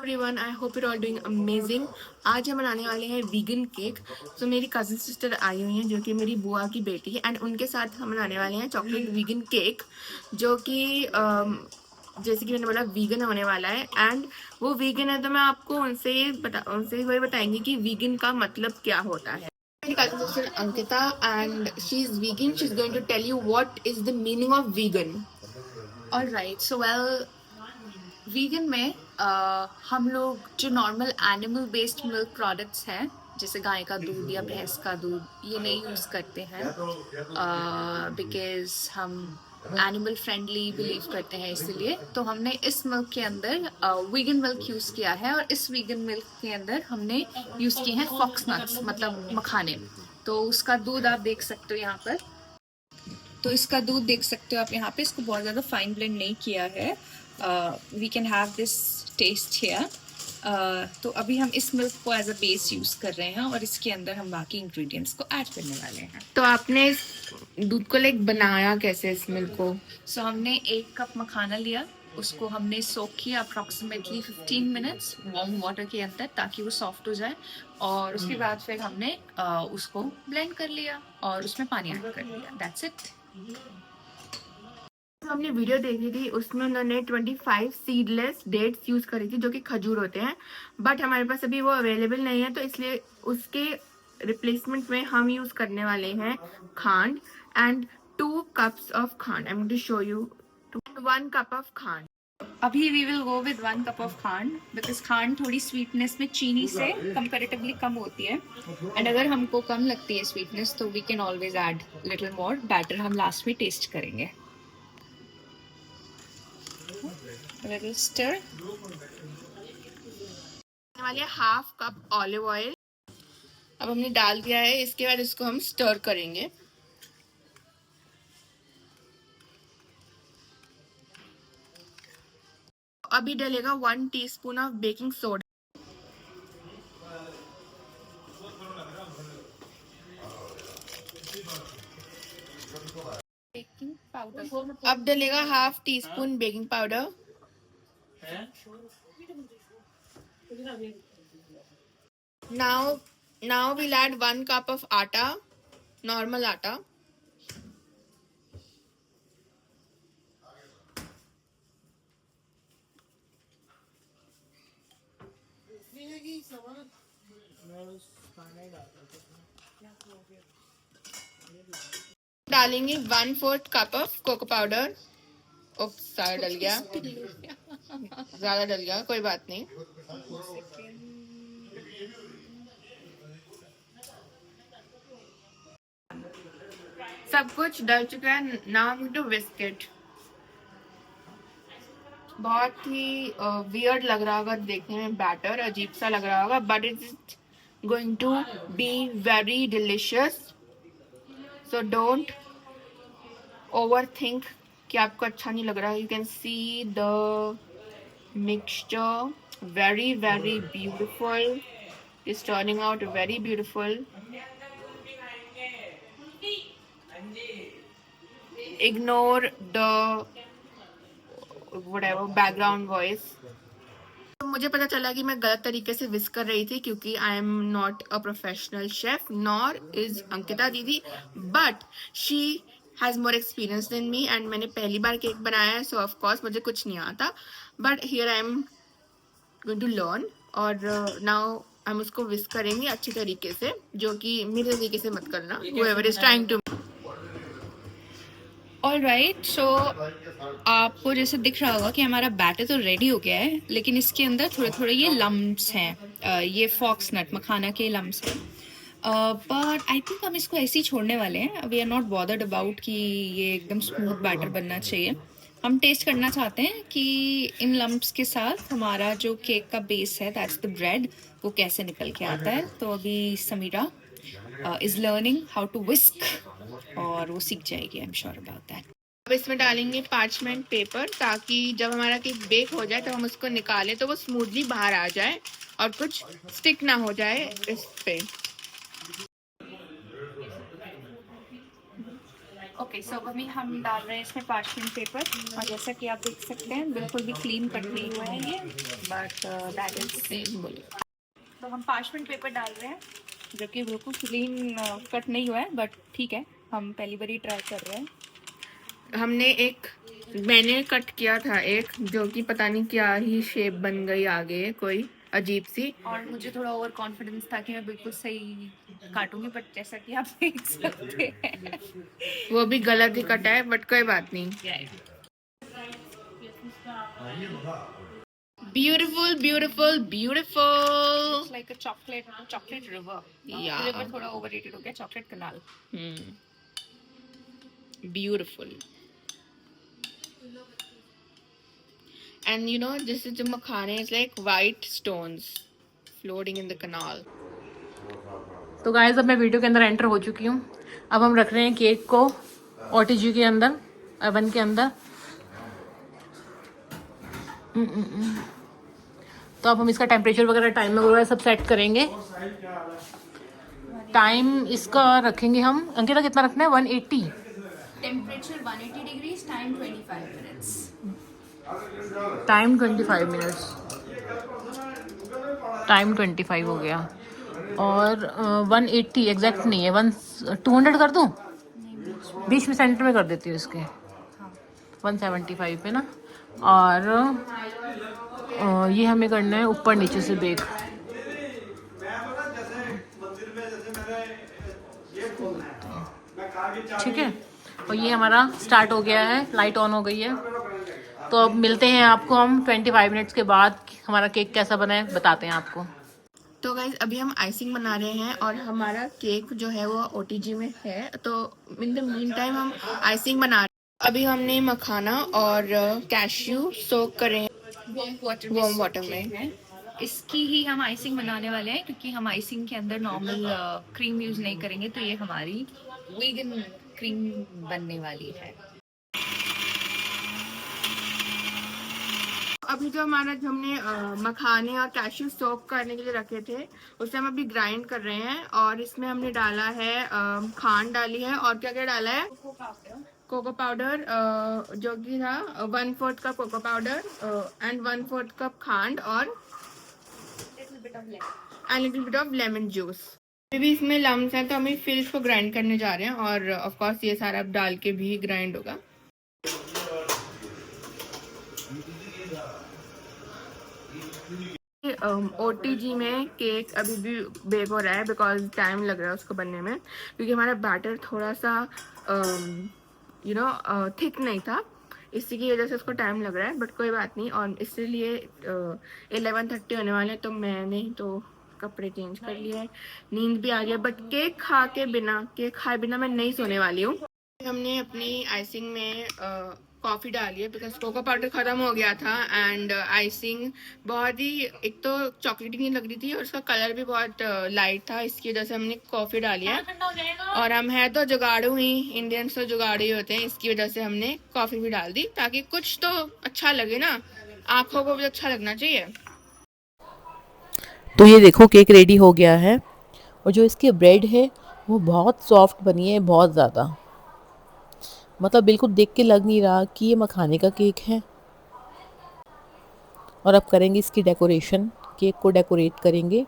Everyone, I hope you're all doing amazing। आज हम बनाने वाले हैं वीगन केक। तो मेरी कज़न सिस्टर आई हुई हैं जो कि मेरी बुआ की बेटी है, एंड उनके साथ हम बनाने वाले हैं चॉकलेट वीगन केक, जो कि जैसे कि मैंने बोला वीगन होने वाला है। एंड वो वीगन है तो मैं आपको उनसे वही बताएंगी कि वीगन का मतलब क्या होता है। मेरी cousin sister Ankita, and she is vegan. She is going to tell you what is the meaning of vegan. Alright, so well, vegan में हम लोग जो normal animal based milk products हैं, जैसे गाय का दूध या भैंस का दूध, ये नहीं यूज़ करते हैं बिकॉज हम एनिमल फ्रेंडली बिलीव करते हैं। इसलिए तो हमने इस मिल्क के अंदर वीगन मिल्क यूज़ किया है, और इस वीगन मिल्क के अंदर हमने यूज़ किए हैं फॉक्स नट्स, मतलब मखाने। तो उसका दूध आप देख सकते हो यहाँ पर। तो इसका दूध देख सकते हो आप यहाँ पे। इसको बहुत ज़्यादा फाइन ब्लेंड नहीं किया है। We can have this taste here. तो अभी हम इस मिल्क को एज अ बेस यूज़ कर रहे हैं, और इसके अंदर हम बाकी इंग्रेडिएंट्स को ऐड करने वाले हैं। तो आपने इस दूध को बनाया कैसे, इस मिल्क को? सो हमने 1 कप मखाना लिया, उसको हमने सोक किया अप्रॉक्सीमेटली 15 मिनट्स वार्म वाटर के अंदर, ताकि वो सॉफ्ट हो जाए। और उसके बाद फिर हमने उसको ब्लेंड कर लिया और उसमें पानी ऐड कर लिया। That's it. हमने वीडियो देखी थी, उसमें उन्होंने 25 सीडलेस डेट्स यूज करी थी, जो कि खजूर होते हैं। बट हमारे पास अभी वो अवेलेबल नहीं है, तो इसलिए उसके रिप्लेसमेंट में हम यूज करने वाले हैं खांड। एंड 2 कप्स ऑफ खांड। I am going to show you 1 cup of खांड। अभी we will go with 1 cup of खांड, बिकॉज खांड थोड़ी स्वीटनेस में चीनी से कंपेरेटिवली कम होती है। एंड अगर हमको कम लगती है स्वीटनेस, तो we can always add little more. Batter हम लास्ट में टेस्ट करेंगे। Little stir. वाले 1/2 कप ऑलिव ऑयल अब हमने डाल दिया है। इसके बाद इसको हम स्टर करेंगे। अभी डलेगा 1 teaspoon of baking soda. Baking powder अब डलेगा 1/2 teaspoon baking powder. Now we'll add 1 cup of atta, normal atta. डालेंगे 1/4 कप ऑफ कोको पाउडर। सारा डल गया, ज्यादा डल गया, कोई बात नहीं। सब कुछ डल चुका है। Now I am to whisk it. बहुत ही वियर्ड लग रहा होगा देखने में, बैटर अजीब सा लग रहा होगा, but it is going to be very delicious. So don't overthink कि आपको अच्छा नहीं लग रहा है। You can see the mixture, very very beautiful, is turning out very beautiful. Ignore the whatever background voice. तो मुझे पता चला कि मैं गलत तरीके से विस्क कर रही थी, क्योंकि I am not a professional chef, nor is Ankita didi, but she has more experience than me, and मैंने पहली बार केक बनाया है, सो ऑफ कोर्स मुझे कुछ नहीं आता। But here I am going to learn, और नाउ हम उसको विस्क करेंगे अच्छी तरीके से, जो कि मेरे तरीके से मत करना, whoever is trying to। Alright, so आपको जैसे दिख रहा होगा कि हमारा बैटर तो रेडी हो गया है, लेकिन इसके अंदर थोड़े थोड़े ये लम्प्स हैं। ये फॉक्स नट मखाना के लम्प्स हैं। बट आई थिंक हम इसको ऐसे ही छोड़ने वाले हैं। We are not bothered about कि ये एकदम स्मूथ बैटर बनना चाहिए। हम टेस्ट करना चाहते हैं कि इन लम्प्स के साथ हमारा जो केक का बेस है, दैट्स द ब्रेड, वो कैसे निकल के आता है। तो अभी Sameera is learning how to whisk, और वो सीख जाएगी, I am sure about that. अब इसमें डालेंगे पार्चमेंट पेपर, ताकि जब हमारा केक बेक हो जाए तो हम उसको निकालें तो वो स्मूथली बाहर आ जाए और कुछ स्टिक ना हो जाए इस पे। ओके, ओके, सो अभी हम डाल रहे हैं इसमें पार्चमेंट पेपर, और जैसा कि आप देख सकते हैं बिल्कुल भी क्लीन कट नहीं हुआ है ये, बट दैट इज। तो हम पार्चमेंट पेपर डाल रहे हैं जो कि बिल्कुल क्लीन कट नहीं हुआ है, बट ठीक है, हम पहली बार ही ट्राई कर रहे हैं। मैंने कट किया था एक, जो कि पता नहीं क्या ही शेप बन गई आगे कोई अजीब सी। और मुझे थोड़ा ओवर कॉन्फिडेंस था कि मैं बिल्कुल सही काटूंगी, बट जैसा कि आप देख सकते हैं वो भी गलत ही कटा है, बट कोई बात नहीं। Beautiful beautiful beautiful, like a chocolate river. Yeah. River थोड़ा ओवररेटेड हो गया, chocolate canal. Beautiful. And you know, this is the makhane, it's like white stones floating in the canal. तो गाइस अब मैं वीडियो के अंदर एंटर हो चुकी हूँ। अब हम रख रहे हैं केक को ओटीजी के अंदर, ओवन के अंदर। तो अब हम इसका टेम्परेचर वगैरह, टाइम वगैरह सब सेट करेंगे। टाइम इसका रखेंगे हम, अंकिता कितना रखना है? 180। Temperature 180 degrees, time 25 minutes. Time 25 minutes, time 25 हो गया। और 180 एग्जैक्ट नहीं है, 200 कर दूँ? बीच में सेंटर में कर देती हूँ इसके, 175 पे ना। और ये हमें करना है ऊपर नीचे से बेक। ठीक है, और ये हमारा स्टार्ट हो गया है, लाइट ऑन हो गई है। तो अब मिलते हैं आपको हम 25 मिनट्स के बाद, हमारा केक कैसा बना है बताते हैं आपको। तो गाइज अभी हम आइसिंग बना रहे हैं और हमारा केक जो है वो ओटीजी में है। तो इन द मीन टाइम हम आइसिंग बना रहे हैं। अभी हमने मखाना और कैश्यू सोक करे वार्म वाटर में। इसकी ही हम आइसिंग बनाने वाले हैं, क्योंकि हम आइसिंग के अंदर नॉर्मल क्रीम यूज नहीं करेंगे, तो ये हमारी वीगन क्रीम बनने वाली है। अभी जो हमने मखाने और कैश्यू सोक करने के लिए रखे थे, उसे हम अभी ग्राइंड कर रहे हैं। और इसमें हमने डाला है खांड डाली है, और क्या क्या डाला है? कोको पाउडर, जो कि था 1/4 cup cocoa powder and 1/4 cup खांड, और little bit of lemon juice. अभी भी इसमें लम्स हैं, तो हम फिर इसको ग्राइंड करने जा रहे हैं। और ऑफ कोर्स ये सारा अब डाल के भी ग्राइंड होगा। ओटीजी में केक अभी भी बेक हो रहा है, बिकॉज टाइम लग रहा है उसको बनने में, क्योंकि हमारा बैटर थोड़ा सा थिक नहीं था, इसी की वजह से उसको टाइम लग रहा है। बट कोई बात नहीं, और इसलिए 11:30 होने वाले, तो मैंने तो कपड़े चेंज कर लिए हैं, नींद भी आ रही है। बट केक खाए बिना मैं नहीं सोने वाली हूँ। हमने अपनी आइसिंग में कॉफ़ी डाली है, बिकॉज कोको पाउडर ख़त्म हो गया था। एंड आइसिंग बहुत ही, एक तो चॉकलेटी नहीं लग रही थी, और उसका कलर भी बहुत लाइट था, इसकी वजह से हमने कॉफ़ी डाली है। और हम हैं तो जुगाड़ू ही, इंडियंस तो जुगाड़ू ही होते हैं, इसकी वजह से हमने कॉफ़ी भी डाल दी, ताकि कुछ तो अच्छा लगे ना, आँखों को भी अच्छा लगना चाहिए। तो ये देखो केक रेडी हो गया है, और जो इसकी ब्रेड है वो बहुत सॉफ्ट बनी है, बहुत ज़्यादा, मतलब बिल्कुल देख के लग नहीं रहा कि ये मखाने का केक है। और अब करेंगे इसकी डेकोरेशन, केक को डेकोरेट करेंगे।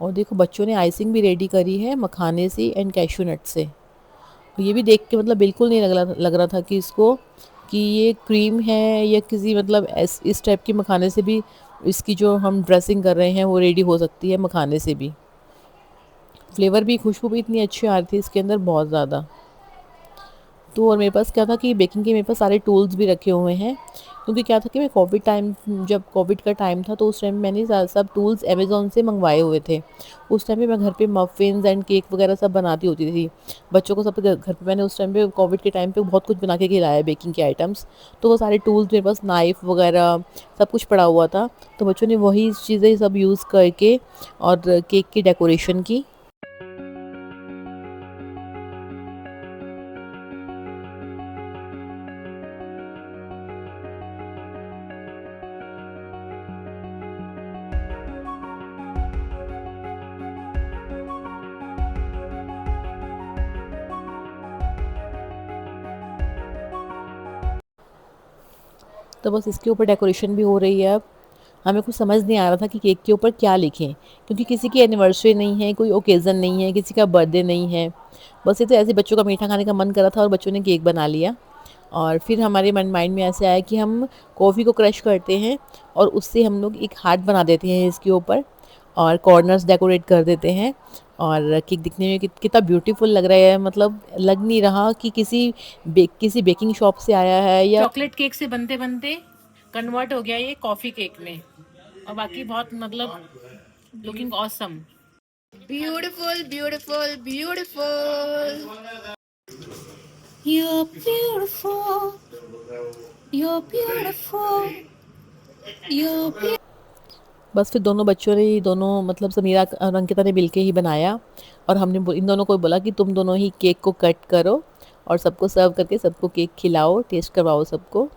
और देखो बच्चों ने आइसिंग भी रेडी करी है मखाने से एंड कैश्यू नट से। तो ये भी देख के मतलब बिल्कुल नहीं लग रहा था कि इसको कि ये क्रीम है या किसी मतलब इस टाइप की मखाने से भी इसकी जो हम ड्रेसिंग कर रहे हैं वो रेडी हो सकती है मखाने से भी। फ्लेवर भी, खुशबू भी इतनी अच्छी आ रही थी इसके अंदर, बहुत ज़्यादा। तो और मेरे पास क्या था कि बेकिंग के मेरे पास सारे टूल्स भी रखे हुए हैं, क्योंकि क्या था कि मैं जब कोविड का टाइम था, तो उस टाइम मैंने सब टूल्स अमेज़ॉन से मंगवाए हुए थे। उस टाइम पे मैं घर पे मफ़िन्स एंड केक वगैरह सब बनाती होती थी बच्चों को, सब घर पे मैंने उस टाइम पे कोविड के टाइम पे बहुत कुछ बना के खिलाया बेकिंग के आइटम्स। तो वो सारे टूल्स मेरे पास, नाइफ़ वगैरह सब कुछ पड़ा हुआ था। तो बच्चों ने वही चीज़ें सब यूज़ करके और केक की डेकोरेशन की। तो बस इसके ऊपर डेकोरेशन भी हो रही है। अब हमें कुछ समझ नहीं आ रहा था कि केक के ऊपर क्या लिखें, क्योंकि किसी की एनिवर्सरी नहीं है, कोई ओकेज़न नहीं है, किसी का बर्थडे नहीं है। बस ये तो ऐसे बच्चों का मीठा खाने का मन कर रहा था और बच्चों ने केक बना लिया। और फिर हमारे माइंड में ऐसे आया कि हम कॉफ़ी को क्रश करते हैं और उससे हम लोग एक हार्ट बना देते हैं इसके ऊपर और कॉर्नर्स डेकोरेट कर देते हैं। और केक दिखने में कितना ब्यूटीफुल लग रहा है, मतलब लग नहीं रहा कि किसी बेकिंग शॉप से आया है या चॉकलेट केक से बनते बनते कन्वर्ट हो गया ये कॉफी केक में, और बाकी बहुत मतलब looking awesome. Beautiful beautiful beautiful. You're beautiful. You're beautiful. You're beautiful. बस फिर दोनों बच्चों ने, दोनों मतलब समीरा और अंकिता ने मिलके ही बनाया। और हमने इन दोनों को बोला कि तुम दोनों ही केक को कट करो और सबको सर्व करके सबको केक खिलाओ, टेस्ट करवाओ सबको।